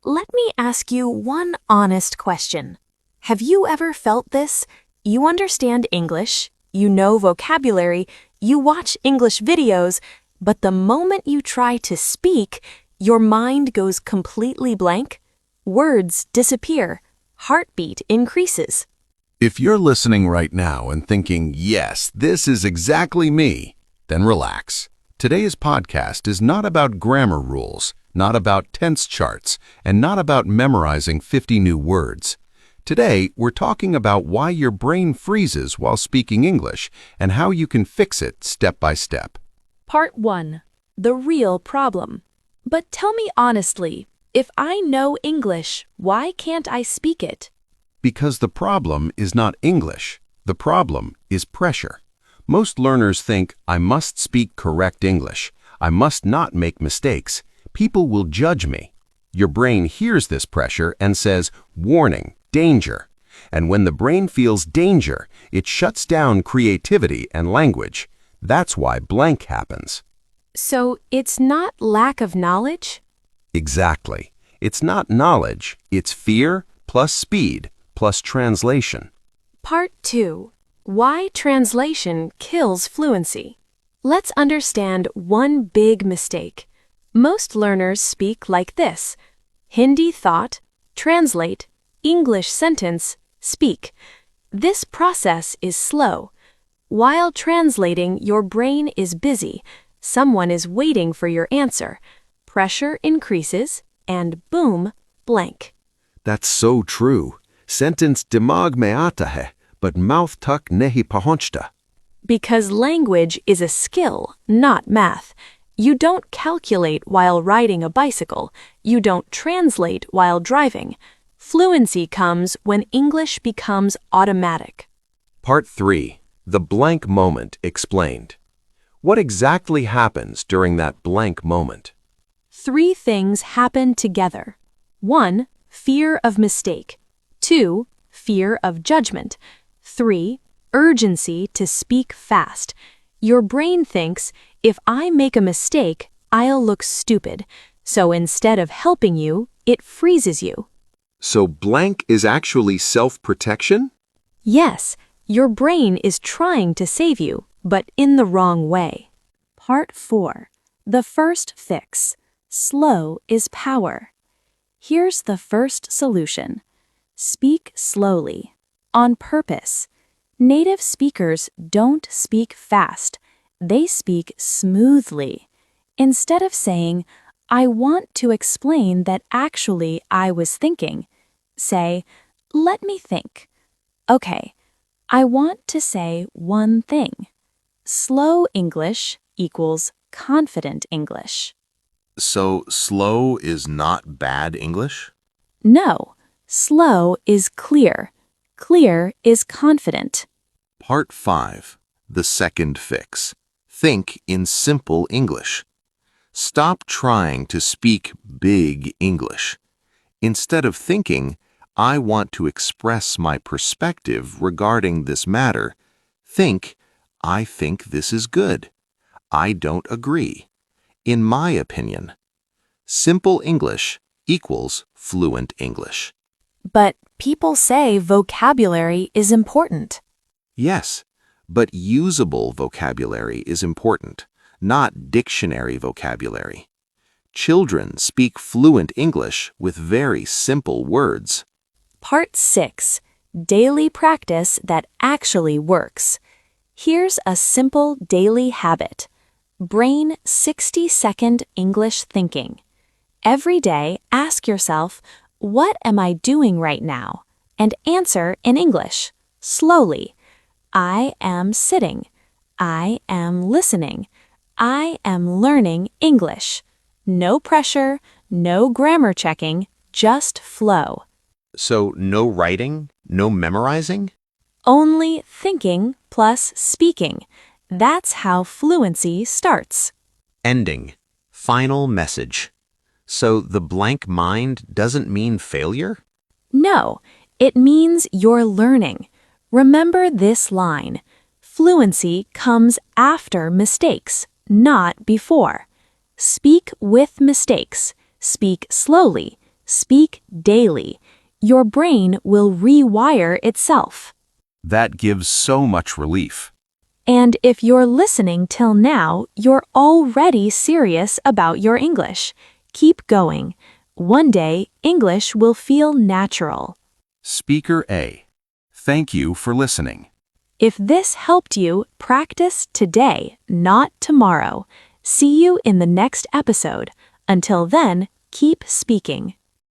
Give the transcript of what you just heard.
Let me ask you one honest question. Have you ever felt this? You understand English, you know vocabulary, you watch English videos, but the moment you try to speak, your mind goes completely blank? Words disappear. Heartbeat increases. If you're listening right now and thinking, yes, this is exactly me, then relax. Today's podcast is not about grammar rules, not about tense charts, and not about memorizing 50 new words. Today, we're talking about why your brain freezes while speaking English and how you can fix it step by step. Part 1. The real problem. But tell me honestly, if I know English, why can't I speak it? Because the problem is not English. The problem is pressure. Most learners think, I must speak correct English. I must not make mistakes. People will judge me. Your brain hears this pressure and says, warning, danger. And when the brain feels danger, it shuts down creativity and language. That's why blank happens. So it's not lack of knowledge? Exactly. It's not knowledge. It's fear plus speed plus translation. Part 2. Why translation kills fluency. Let's understand one big mistake. Most learners speak like this: Hindi thought, translate, English sentence, speak. This process is slow. While translating, your brain is busy. Someone is waiting for your answer. Pressure increases, and boom, blank. That's so true. Sentence dimag mein aata hai, but mouth tak nahi pahunchta. Because language is a skill, not math. You don't calculate while riding a bicycle. You don't translate while driving. Fluency comes when English becomes automatic. Part 3. The blank moment explained. What exactly happens during that blank moment? 3 things happen together. 1. Fear of mistake. 2. Fear of judgment. 3. Urgency to speak fast. Your brain thinks, if I make a mistake, I'll look stupid. So instead of helping you, it freezes you. So blank is actually self-protection? Yes, your brain is trying to save you, but in the wrong way. Part 4. The first fix. Slow is power. Here's the first solution. Speak slowly, on purpose. Native speakers don't speak fast. They speak smoothly. Instead of saying, I want to explain that actually I was thinking, say, let me think. Okay, I want to say one thing. Slow English equals confident English. So slow is not bad English? No, slow is clear. Clear is confident. Part 5. The second fix. Think in simple English. Stop trying to speak big English. Instead of thinking, I want to express my perspective regarding this matter, think, I think this is good. I don't agree. In my opinion. Simple English equals fluent English. But people say vocabulary is important. Yes, but usable vocabulary is important, not dictionary vocabulary. Children speak fluent English with very simple words. Part 6. Daily practice that actually works. Here's a simple daily habit. Brain 60-second English thinking. Every day, ask yourself, what am I doing right now? And answer in English, slowly. I am sitting. I am listening. I am learning English. No pressure, no grammar checking, just flow. So no writing, no memorizing? Only thinking plus speaking. That's how fluency starts. Ending. Final message. So the blank mind doesn't mean failure? No, it means you're learning. Remember this line. Fluency comes after mistakes, not before. Speak with mistakes. Speak slowly. Speak daily. Your brain will rewire itself. That gives so much relief. And if you're listening till now, you're already serious about your English. Keep going. One day, English will feel natural. Speaker A. Thank you for listening. If this helped you, practice today, not tomorrow. See you in the next episode. Until then, keep speaking.